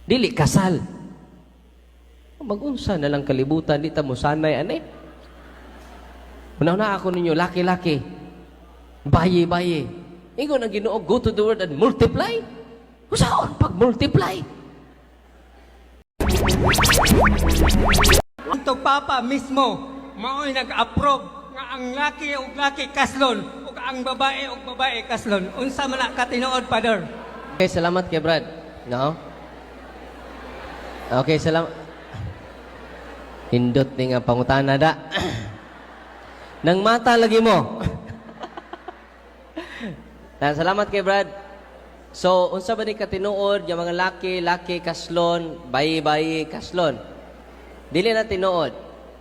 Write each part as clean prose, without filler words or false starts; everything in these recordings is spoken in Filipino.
Dili kasal. Magunsa na lang kalibutan, di ta mo sanay, ani? Una-una ako ninyo, laki-laki. Baye-baye. Ingon ang Ginoo, go to the world and multiply. Usaon pag-multiply? Ito papa mismo, mao'y nag-approve nga ang laki ug laki kaslon ug ang babae ug babae kaslon. Unsa man na katinuod, Father? Okay, salamat kay Brad. No? Okay, salamat. Hindot ni nga pangutana da. Nang mata lagi mo. Salamat kay Brad. So, unsa ba ni katinuod yung mga laki kaslon, bayi kaslon? Dili na tinuod.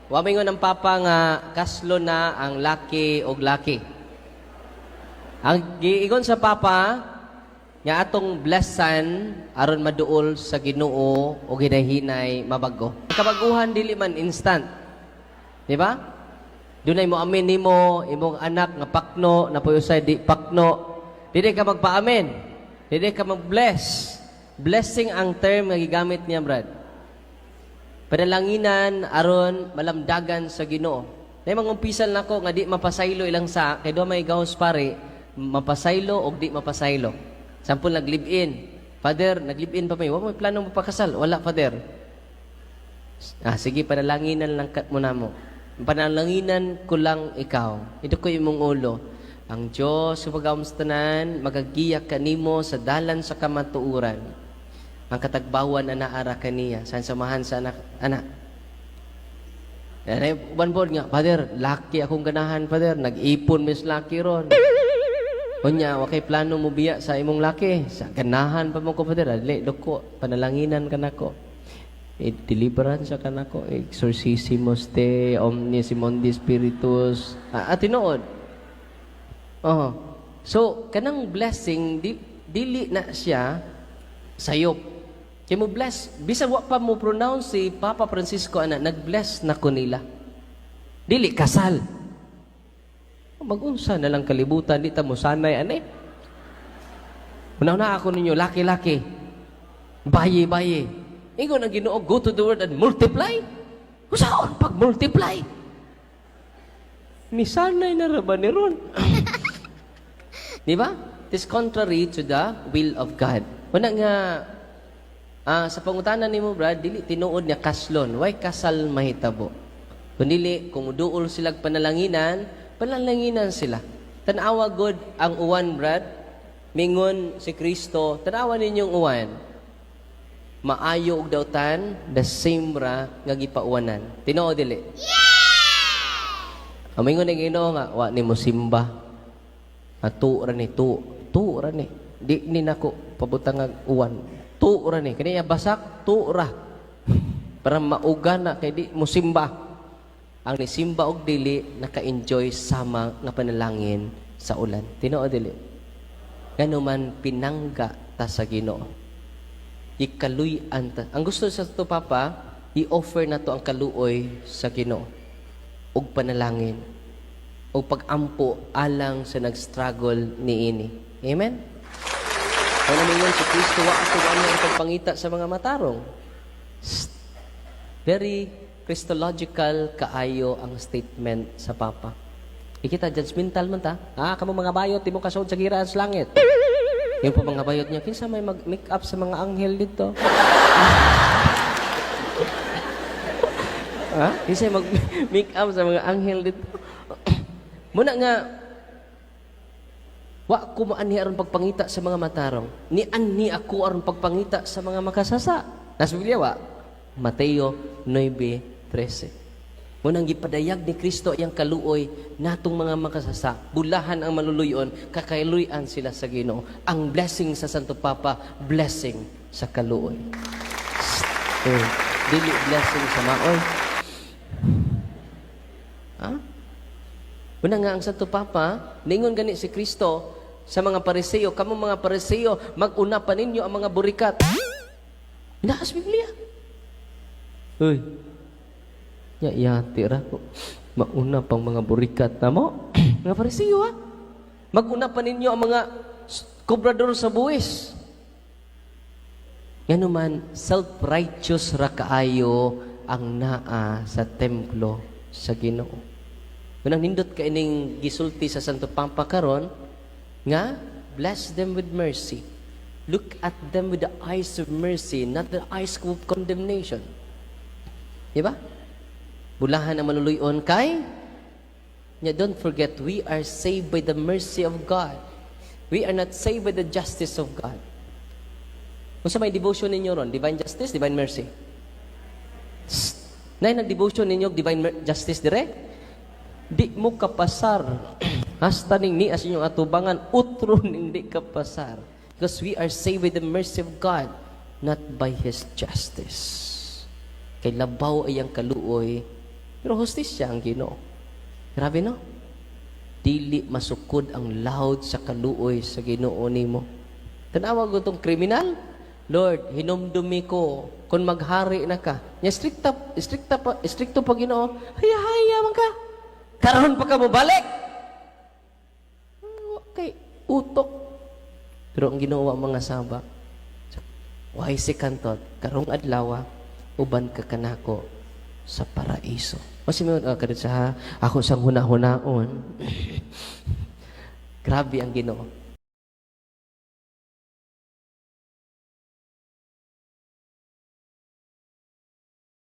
Wa mingon ng papa nga kaslon na ang laki og laki. Ang giingon sa papa nga atong blessan aron maduol sa Ginoo o ginahinay mabago. Kabaguhan dili man instant. Di ba? Dunay mo amin nimo imong anak nga pakno na puyusay di pakno. Dili ka magpa-amen. Dili ka mag-bless. Blessing ang term nga gigamit niya, Brad. Panalanginan aron malamdagan sa Ginoo. Nay mangumpisal nako nga di mapasaylo ilang sa kay do may gahos pare, mapasaylo og di mapasaylo. Sampol nag-live-in. Father, nag-live-in pa may. Wa may plano mapakasal. Wala, Father. Sige, panalanginan lang kat mo na mo. Panalanginan ko lang ikaw. Ito ko imong ulo. Ang Diyos, supagamustanan, magagiyak kanimo sa dalan sa kamatuuran. Ang katagbawan na naara kaniya. Saan samahan sa anak. Uban-bod nga, Father, laki akong ganahan, Father. Nag-ipon mis laki ron. Kunya, wakay plano mo biya sa imong laki. Sa ganahan pa mo ko, Father. Adli, doko, panalanginan ka na ko. Deliverance ka na ko. Exorcismos te, omnis imondi spiritus. Atinood. So, kanang blessing, dili na siya sayop. Kaya mo bless. Bisa wa pa mo pronounce si Papa Francisco, nag-bless na ko nila. Dili kasal. Magunsa na lang kalibutan, di ta mo sanay, ani? Una-una ako ninyo, laki-laki. Baye-baye. Ingon ang Ginoo, go to the world and multiply. Usaon pag-multiply? Misanay na raba ni Ron. Di ba? It is contrary to the will of God. Una nga, sa pangutanan ni mo, Brad, dili tinuod niya kaslon. Why kasal mahitabo? Kung dili, kung duol silang panalanginan sila. Tanawa God ang uwan, Brad. Mingon si Kristo, tanawa ninyong uwan. Maayo og dautan, the same ra nga gipauwanan. Tinoo dili? Yeah! Mingon ni Ginoo nga, wa nimo simba. Tu ra ni. Di ni nako pabutang ang uwan. Tu ra ni. Kaniya basak, tu ra. Para mauga na kay di mo simba. Ang nisimba og dili naka-enjoy sama nga panalangin sa ulan. Tinoo dili. Ganuman pinangga ta sa Ginoo. Ikaluy-an ta. Ang gusto sa to Papa, i-offer na to ang kaluoy sa Ginoo og panalangin o pag-ampo alang sa nag-struggle niini. Amen? Kaya naman si Kristo, wa ato ang pagpangita sa mga matarong. Very Christological kaayo ang statement sa Papa. Ikita, judgmental man ta. Kamo mga bayot, di mo kasod sa giraan sa langit. Yung po mga bayot niya, kinsa may mag-make up sa mga anghel dito? Kinsa may mag-make up sa mga anghel dito? Muna nga, wa ko maanhi aron pagpangita sa mga matarong. Ni ako aron pagpangita sa mga makasasa. Nasa Biblia, wa? Mateo 9:13. Munang gipadayag ni Kristo yang kaluoy natong mga makasasa. Bulahan ang maluluyon, kakailuyan sila sa Ginoo. Ang blessing sa Santo Papa, blessing sa kaluoy. Dili blessing sa maoy. Una nga ang Santo Papa, ningon gani si Kristo sa mga Pariseo, kamo mga Pariseo, mag-una pa ninyo ang mga burikat. Naas Biblia. Tira ko. Mauna pang mga burikat na mo. Mga Pariseo, Mag-una pa ninyo ang mga kubrador sa buwis. Nga naman, self-righteous ra kaayo ang naa sa templo sa Ginoo. Unang nindot ka ining gisulti sa Santo Pampa karon nga, bless them with mercy. Look at them with the eyes of mercy, not the eyes of condemnation. Diba? Bulahan ang maluluyon kay, don't forget, we are saved by the mercy of God. We are not saved by the justice of God. Kung sa may devotion ninyo ron, divine justice, divine mercy. Nay, nag-devotion ninyo, divine justice dire? Di mo kapasar. Hasta ning ni as inyong atubangan, utron hindi kapasar. Because we are saved by the mercy of God, not by His justice. Kay labaw ay ang kaluoy, pero hustisya ang Ginoo. Grabe no? Dili masukod ang loud sa kaluoy sa Ginoo nimo. Tanawa ko itong kriminal, Lord, hinumdumi ko, kung maghari na ka, niya stricto pa Ginoo, haya man ka. Karon pa ka mo balik. Okay, utok. Pero ang ginawa mga saba, why si kantot, karong adlaw, uban ka kanako sa paraiso. Kasi mo kadto sa ako sang hunahunahon. Grabe ang Ginoo.